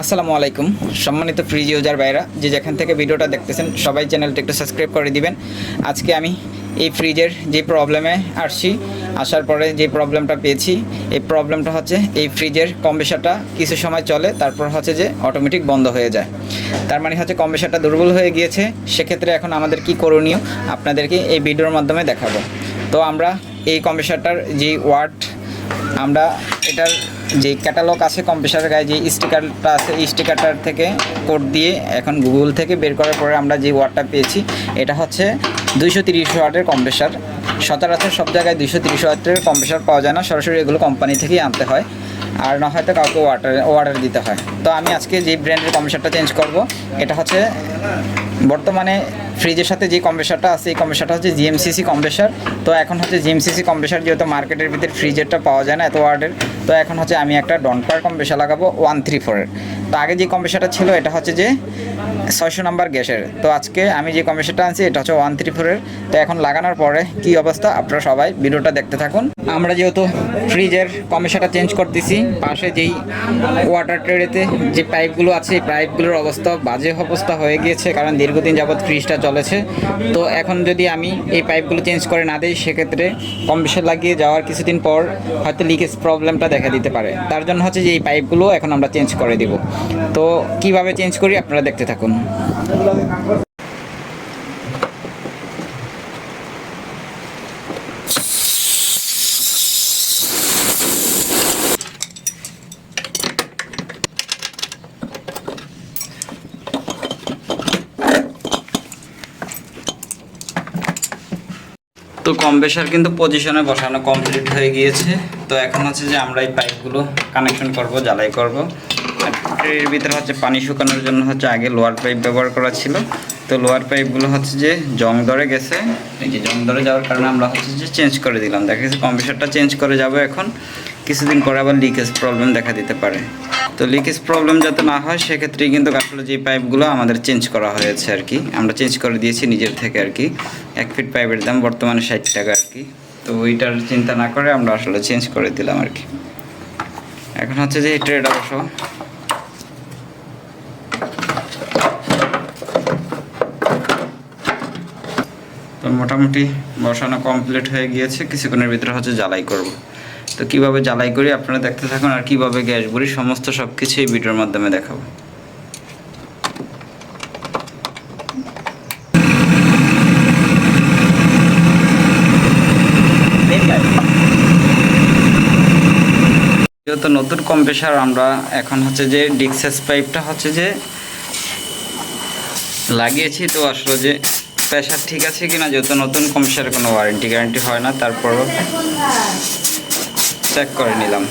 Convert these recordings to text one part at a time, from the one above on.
আসসালামু আলাইকুম সম্মানিত ফ্রিজ ইউজার ভাইরা যে যেখান থেকে ভিডিওটা দেখতেছেন সবাই চ্যানেলটা একটু সাবস্ক্রাইব করে দিবেন। আজকে আমি এই ফ্রিজের যে প্রবলেমে আসার পরে যে প্রবলেমটা পেয়েছি, এই প্রবলেমটা হচ্ছে এই ফ্রিজের কম্প্রেসারটা কিছু সময় চলে, তারপর হচ্ছে যে অটোমেটিক বন্ধ হয়ে যায়। তার মানে হচ্ছে কম্প্রেসারটা দুর্বল হয়ে গিয়েছে। সেক্ষেত্রে এখন আমাদের কি করণীয় আপনাদেরকে এই ভিডিওর মাধ্যমে দেখাবো। তো আমরা এই কম্প্রেসারটার যে আমরা এটার যে ক্যাটালগ আছে কম্প্রেসারের গায়ে যে স্টিকারটা আছে, এই স্টিকারটার থেকে কোড দিয়ে এখন গুগল থেকে বের করার পরে আমরা যে ওয়াটটা পেয়েছি, এটা হচ্ছে 230 ওয়াটের কম্প্রেসার। সচরাচর সব জায়গায় 230 ওয়াটের কম্প্রেসার পাওয়া যায় না, সরাসরি এগুলো কোম্পানি থেকেই আনতে হয়, আর না হয়তো কাউকে অর্ডার দিতে হয়। তো আমি আজকে যে ব্র্যান্ডের কম্প্রেসারটা চেঞ্জ করব, এটা হচ্ছে বর্তমানে ফ্রিজের সাথে যে কম্প্রেসারটা আছে, এই কম্প্রেসারটা হচ্ছে জিএমসিসি কম্প্রেসার। তো এখন হচ্ছে জিএমসিসি কম্প্রেসার যেহেতু মার্কেটের ভিতরে ফ্রিজেরটা পাওয়া যায় না এত ওয়াটের, তো এখন হচ্ছে আমি একটা ডনপার কম্প্রেসার লাগাবো 134-এর। তো আগে যে কম্প্রেসারটা ছিল এটা হচ্ছে যে 600 নাম্বার গ্যাসের। তো আজকে আমি যে কম্প্রেসারটা আনছি এটা হচ্ছে 134-এর। তো এখন লাগানোর পরে কি অবস্থা আপনারা সবাই ভিডিওটা দেখতে থাকুন। আমরা যেহেতু ফ্রিজের কম্প্রেসারটা চেঞ্জ করতেছি, পাশে যেই ওয়াটার ট্রেতে যে পাইপগুলো আছে এই পাইপগুলোর অবস্থা বাজে অবস্থা হয়ে গিয়েছে, কারণ দীর্ঘদিন যাবৎ ফ্রিজটা চলেছে। তো এখন যদি আমি এই পাইপগুলো চেঞ্জ করে না দিই, সেক্ষেত্রে কম্প্রেসার লাগিয়ে যাওয়ার কিছুদিন পর হয়তো লিকেজ প্রবলেমটা দেখা দিতে পারে। তার জন্য হচ্ছে যে এই পাইপগুলো এখন আমরা চেঞ্জ করে দিব। তো কিভাবে চেঞ্জ করি আপনারা দেখতে থাকুন। তো কম্প্রেসার কিন্তু পজিশনে বসানো কমপ্লিট হয়ে গিয়েছে। তো এখন হচ্ছে যে আমরা এই পাইপগুলো কানেকশন করব, জ্বালাই করব। আর এর ভিতরে হচ্ছে পানি শুকানোর জন্য হচ্ছে আগে লোয়ার পাইপ ব্যবহার করা ছিল। তো লোয়ার পাইপগুলো হচ্ছে যে জং ধরে গেছে, এই যে জং ধরে যাওয়ার কারণে আমরা হচ্ছে যে চেঞ্জ করে দিলাম। দেখা গেছে কম্প্রেসারটা চেঞ্জ করে যাবো, এখন কিছুদিন পরে আবার লিকেজ প্রবলেম দেখা দিতে পারে। তো লিকেজ প্রবলেম যাতে না হয় সেক্ষেত্রে কিন্তু আসলে যে পাইপগুলো আমাদের চেঞ্জ করা হয়েছে আর কি, আমরা চেঞ্জ করে দিয়েছি নিজের থেকে আর কি। 1 ফিট পাইপের দাম বর্তমানে 60 টাকা আর কি। তো ওইটার চিন্তা না করে আমরা আসলে চেঞ্জ করে দিলাম আর কি। এখন হচ্ছে যে এই ট্রেটা বসো। তো মোটামুটি বসানো কমপ্লিট হয়ে গিয়েছে, কিছুক্ষণের ভিতরে হচ্ছে জ্বালাই করব। তো কীভাবে জ্বালাই করি আপনারা দেখতে থাকুন, আর কীভাবে গ্যাস ভরি সমস্ত সব কিছু এই ভিডিওর মাধ্যমে দেখাবো। যেহেতু নতুন কম্প্রেসার, আমরা এখন হচ্ছে যে ডিক্সেস পাইপটা হচ্ছে যে লাগিয়েছি। তো আসলে যে প্রেশার ঠিক আছে কিনা, যেহেতু নতুন কম্প্রেসারের কোনো গ্যারান্টি হয় না, তারপরও চেক করে নিলাম।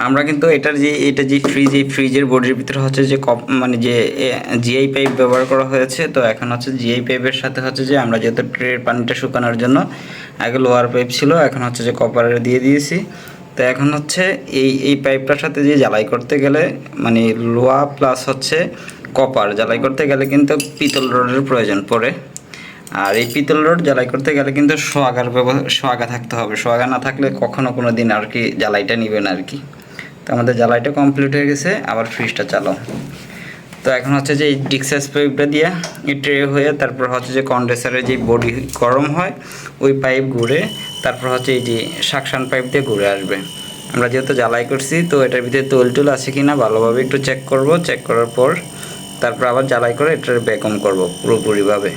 আমরা কিন্তু এটা যে ফ্রিজের বডির ভিতরে হচ্ছে যে মানে যে জিআই পাইপ ব্যবহার করা হয়েছে। তো এখন হচ্ছে জিআই পাইপের সাথে হচ্ছে যে আমরা যেহেতু ট্রের পানিটা শুকানোর জন্য আগে লোয়ার পাইপ ছিল, এখন হচ্ছে যে কপারের দিয়ে দিয়েছি। তো এখন হচ্ছে এই পাইপটার সাথে যে জ্বালাই করতে গেলে, মানে লোহা প্লাস হচ্ছে কপার জ্বালাই করতে গেলে কিন্তু পিতল রডের প্রয়োজন পড়ে। আর এই পিতল রড জ্বালাই করতে গেলে কিন্তু সোয়াগা থাকতে হবে। সোয়াগা না থাকলে কখনো কোনো দিন আর কি জ্বালাইটা নিবে না আর কি। তো আমাদের জ্বালাইটা কমপ্লিট হয়ে গেছে, আবার ফ্রিজটা চালাও। তো এখন হচ্ছে যে এই ডিক্সেস পাইপটা দিয়ে ট্রে হয়ে তারপর হচ্ছে যে কন্ডেন্সারের যে বডি গরম হয় ওই পাইপ ঘুরে তারপর হচ্ছে এই যে সাকশন পাইপ দিয়ে ঘুরে আসবে। আমরা যেহেতু জ্বালাই করছি, তো এটার ভিতরে তোল আছে কি না ভালোভাবে একটু চেক করব। চেক করার পর তারপর আবার জ্বালাই করে এটার ভ্যাকুয়াম করব পুরোপুরিভাবে।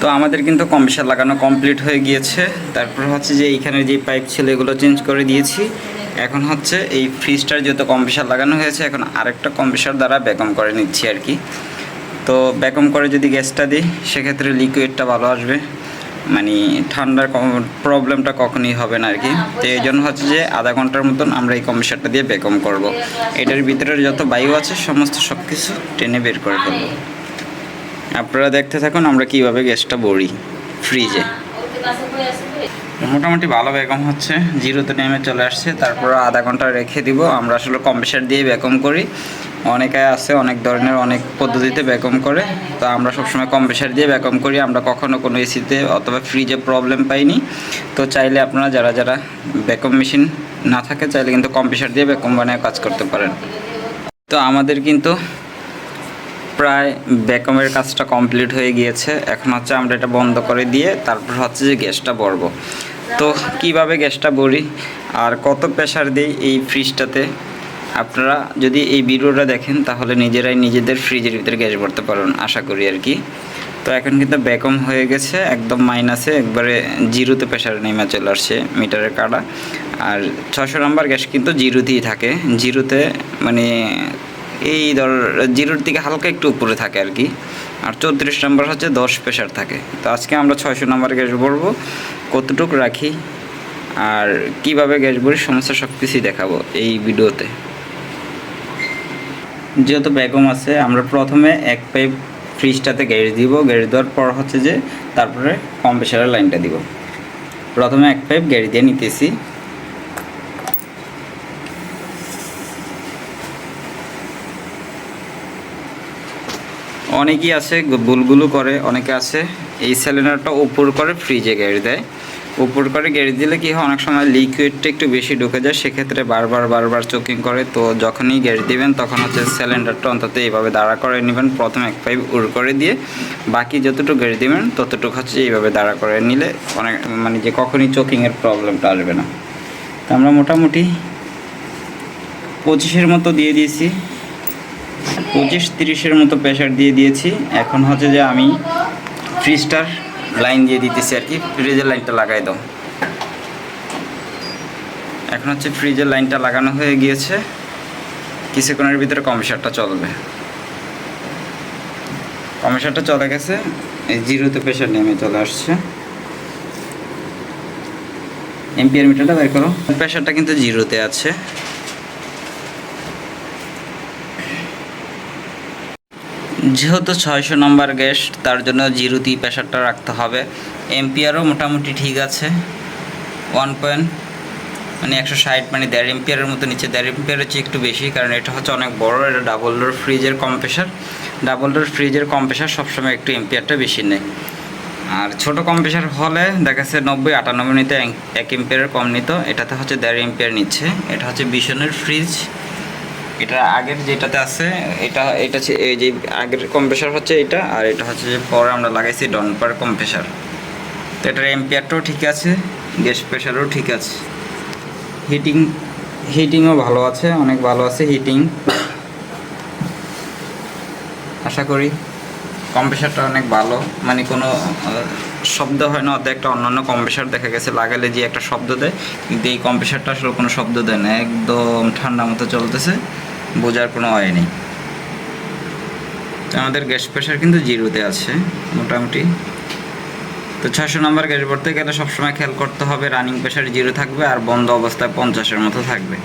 তো আমাদের কিন্তু কম্প্রেসার লাগানো কমপ্লিট হয়ে গিয়েছে। তারপর হচ্ছে যে এইখানে যে পাইপ ছিল এগুলো চেঞ্জ করে দিয়েছি। এখন হচ্ছে এই ফ্রিজটার যেহেতু কম্প্রেসার লাগানো হয়েছে, এখন আরেকটা কম্প্রেসার দ্বারা ভ্যাকুয়াম করে নিচ্ছি আর কি। তো ভ্যাকুয়াম করে যদি গ্যাসটা দিই সেক্ষেত্রে লিকুইডটা ভালো আসবে, মানে ঠান্ডার প্রবলেমটা কখনই হবে না আর কি। তো এই জন্য হচ্ছে যে আধা ঘন্টার মতন আমরা এই কম্প্রেসারটা দিয়ে ভ্যাকুয়াম করব। এটার ভিতরে যত বায়ু আছে সমস্ত সব কিছু টেনে বের করে ফেলবো। আপনারা দেখতে থাকুন আমরা কিভাবে গ্যাসটা ভরি ফ্রিজে। মোটামুটি ভালো ভ্যাকুয়াম হচ্ছে, জিরোতে নেমে চলে আসছে। তারপর আধা ঘন্টা রেখে দিব। আমরা আসলে কম্প্রেসার দিয়ে ভ্যাকুয়াম করি, অনেকে আছে অনেক ধরনের অনেক পদ্ধতিতে ভ্যাকুয়াম করে। তো আমরা সবসময় কম্প্রেসার দিয়ে ভ্যাকুয়াম করি, আমরা কখনো কোনো এসিতে অথবা ফ্রিজে প্রবলেম পাইনি। তো চাইলে আপনারা যারা যারা ভ্যাকুয়াম মেশিন না থাকে চাইলে কিন্তু কম্প্রেসার দিয়ে ভ্যাকুয়াম বানিয়ে কাজ করতে পারেন। তো আমাদের কিন্তু প্রায় ভ্যাকুয়ামের কাজটা কমপ্লিট হয়ে গিয়েছে। এখন হচ্ছে আমরা এটা বন্ধ করে দিয়ে তারপর হচ্ছে যে গ্যাসটা ভরব। তো কিভাবে গ্যাসটা ভরি আর কত প্রেশার দিই এই ফ্রিজটাতে, আপনারা যদি এই ভিডিওটা দেখেন তাহলে নিজেরাই নিজেদের ফ্রিজের ভিতরে গ্যাস ভরতে পারবেন আশা করি আর কি। তো এখন কিন্তু ভ্যাকুয়াম হয়ে গেছে, একদম মাইনাসে একবারে জিরোতে প্রেশারে নেমে চলে আসছে মিটারের কাটা। আর 600 নাম্বার গ্যাস কিন্তু জিরোতেই থাকে, জিরোতে মানে এই ধর জিরোর দিকে হালকা একটু উপরে থাকে আর কি। আর 34 নাম্বার হচ্ছে 10 প্রেশার থাকে। তো আজকে আমরা 600 নাম্বার গ্যাস ভরবো, কতটুকু রাখি আর কিভাবে গ্যাস ভরি সমস্যা সব কিছুই দেখাবো এই ভিডিওতে। যেহেতু ভ্যাকুয়াম আছে আমরা প্রথমে এক পাইপ ফ্রিজটাতে গ্যাস দিব, গ্যাস দেওয়ার পর হচ্ছে যে তারপরে কম্প্রেসারের লাইনটা দিব। প্রথমে এক পাইপ গ্যাস দিয়ে নিতেছি। অনেকেই আছে বুলগুলো করে, অনেকে আছে এই সিলিন্ডারটা উপর করে ফ্রিজে গ্যাস দেয়। উপর করে গ্যাস দিলে কি হয়, অনেক সময় লিকুইডটা একটু বেশি ঢুকে যায়, সেক্ষেত্রে বারবার চোকিং করে। তো যখনই গ্যাস দিবেন তখন হচ্ছে সিলিন্ডারটা অন্তত এইভাবে দাঁড়া করে নেবেন, প্রথমে এক পাইপ উর করে দিয়ে বাকি যতটুকু গ্যাস দিবেন ততটুকু হচ্ছে এইভাবে দাঁড়া করে নিলে অনেক মানে যে কখনই চোকিংয়ের প্রবলেমটা আসবে না। তো আমরা মোটামুটি 25-এর মতো দিয়ে দিয়েছি, 25-30-এর মতো প্রেশার দিয়ে দিয়েছি। এখন হচ্ছে যে আমি ফ্রিজটার লাইন দিয়ে দিতেছি আর কি, ফ্রিজের লাইনটা লাগাই দাও। এখন হচ্ছে ফ্রিজের লাইনটা লাগানো হয়ে গিয়েছে, কিছুক্ষণের ভিতরে কম্প্রেসারটা চলবে। কম্প্রেসারটা চলে গেছে, এই জিরোতে প্রেশার নেমে চলে আসছে। এম্পিয়ার মিটারটা বের করো, প্রেশারটা কিন্তু জিরোতে আছে। যেহেতু 600 নম্বর গ্যাস তার জন্য জিরোতেই প্রেশারটা রাখতে হবে। এম্পিয়ারও মোটামুটি ঠিক আছে, 160 মানে 1.5 এম্পিয়ারের মতো নিচে, 1.5 এম্পিয়ারের চেয়ে একটু বেশি, কারণ এটা হচ্ছে অনেক বড়, এটা ডাবল ডোর ফ্রিজের কম্প্রেসার। ডাবল ডোর ফ্রিজের কম্প্রেসার সবসময় একটু এম্পিয়ারটা বেশি নেয়। আর ছোটো কম্প্রেসার হলে দেখা যাচ্ছে 90-98 নিতে 1 এম্পিয়ারের কম নিত, এটাতে হচ্ছে 1.5 এম্পিয়ার নিচ্ছে। এটা হচ্ছে বিশনের ফ্রিজ, এটা আগের যেটাতে আছে এটা এই যে আগের কম্প্রেসার হচ্ছে এটা, আর এটা হচ্ছে যে পরে আমরা লাগাইছি ডনপার কম্প্রেসার। তো এটার এম্পিয়ারটাও ঠিক আছে, গ্যাস প্রেশারও ঠিক আছে, হিটিংও ভালো আছে, অনেক ভালো আছে হিটিং। আশা করি কম্প্রেসারটা অনেক ভালো, মানে কোনো শব্দ হয় না। অত একটা অন্যান্য কম্প্রেসার দেখা গেছে লাগালে যে একটা শব্দ দেয়, কিন্তু এই কম্প্রেসারটা আসলে কোনো শব্দ দেয় না, একদম ঠান্ডা মতো চলতেছে, বোঝার কোনো হয় নেই। আমাদের গ্যাস প্রেশার কিন্তু জিরোতে আছে মোটামুটি। তো 600 নম্বর গ্যাস ভরতে গেলে সবসময় খেয়াল করতে হবে রানিং প্রেশার জিরো থাকবে আর বন্ধ অবস্থায় 50-এর মতো থাকবে,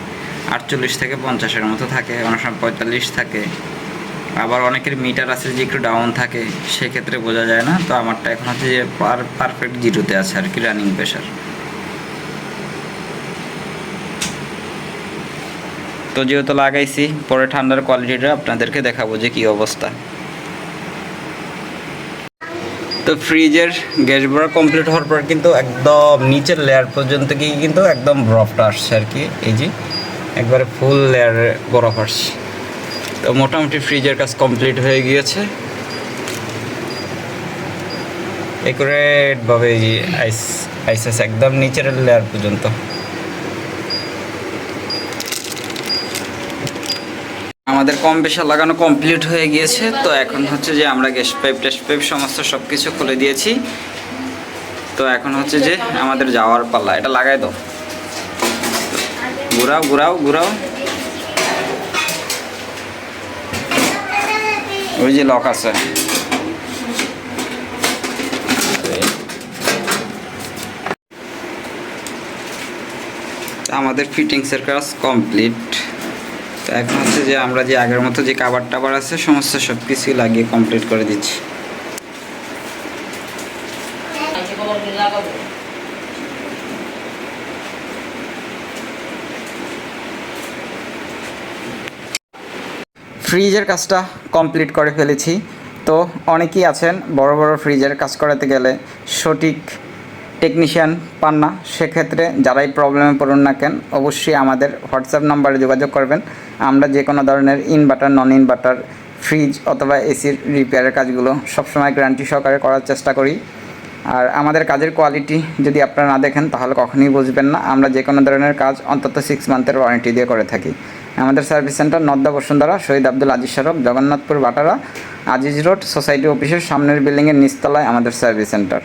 48 থেকে 50-এর মতো থাকে, অনেক সময় 45 থাকে। আবার অনেকের মিটার আছে যে একটু ডাউন থাকে, সেক্ষেত্রে বোঝা যায় না। তো আমারটা এখন হচ্ছে যে পারফেক্ট জিরোতে আছে আর কি রানিং প্রেশার। তো যেহেতু লাগাইছি, পরে ঠান্ডার কোয়ালিটিটা আপনাদেরকে দেখাবো যে কী অবস্থা। তো ফ্রিজের গ্যাস ভরা কমপ্লিট হওয়ার পর কিন্তু একদম নিচের লেয়ার পর্যন্ত গিয়ে কিন্তু একদম বরফটা আসছে আর কি, এই যে একবারে ফুল লেয়ারে বরফ আসছে। তো মোটামুটি ফ্রিজের কাজ কমপ্লিট হয়ে গিয়েছে, একুরেটভাবে এই যে আইস আছে একদম নিচের লেয়ার পর্যন্ত। আমাদের কম্প্রেসার লাগানো কমপ্লিট হয়ে গিয়েছে। তো এখন হচ্ছে যে আমরা গ্যাস পাইপ সমস্ত সব কিছু খুলে দিয়েছি। তো এখন হচ্ছে যে আমাদের যাওয়ার পাল্লা, এটা লাগাই দাও, ঘুরাও ঘুরাও ঘুরাও। ওই যে লক আছে। আমাদের ফিটিংসের কাজ কমপ্লিট। তো এখন হচ্ছে যে আমরা যে আগের মতো যে কাভার টাবার আছে সমস্ত সব কিছুই লাগিয়ে কমপ্লিট করে দিচ্ছি। ফ্রিজের কাজটা কমপ্লিট করে ফেলেছি। তো অনেকেই আছেন বড় বড় ফ্রিজের কাজ করাতে গেলে সঠিক টেকনিশিয়ান পান না। সেক্ষেত্রে যারাই প্রবলেমে পড়ুন না কেন, অবশ্যই আমাদের হোয়াটসঅ্যাপ নাম্বারে যোগাযোগ করবেন। আমরা যে কোনো ধরনের ইনভার্টার, নন ইনভার্টার, ফ্রিজ অথবা এসির রিপেয়ারের কাজগুলো সবসময় গ্যারান্টি সহকারে করার চেষ্টা করি। আর আমাদের কাজের কোয়ালিটি যদি আপনারা না দেখেন তাহলে কখনোই বুঝবেন না। আমরা যে কোনো ধরনের কাজ অন্তত 6 মান্থের ওয়ারেন্টি দিয়ে করে থাকি। আমাদের সার্ভিস সেন্টার নর্দা বসুন্ধরা, শহীদ আব্দুল আজিজ সড়ক, জগন্নাথপুর, বাটারা, আজিজ রোড, সোসাইটি অফিসের সামনের বিল্ডিংয়ের নিচতলায় আমাদের সার্ভিস সেন্টার।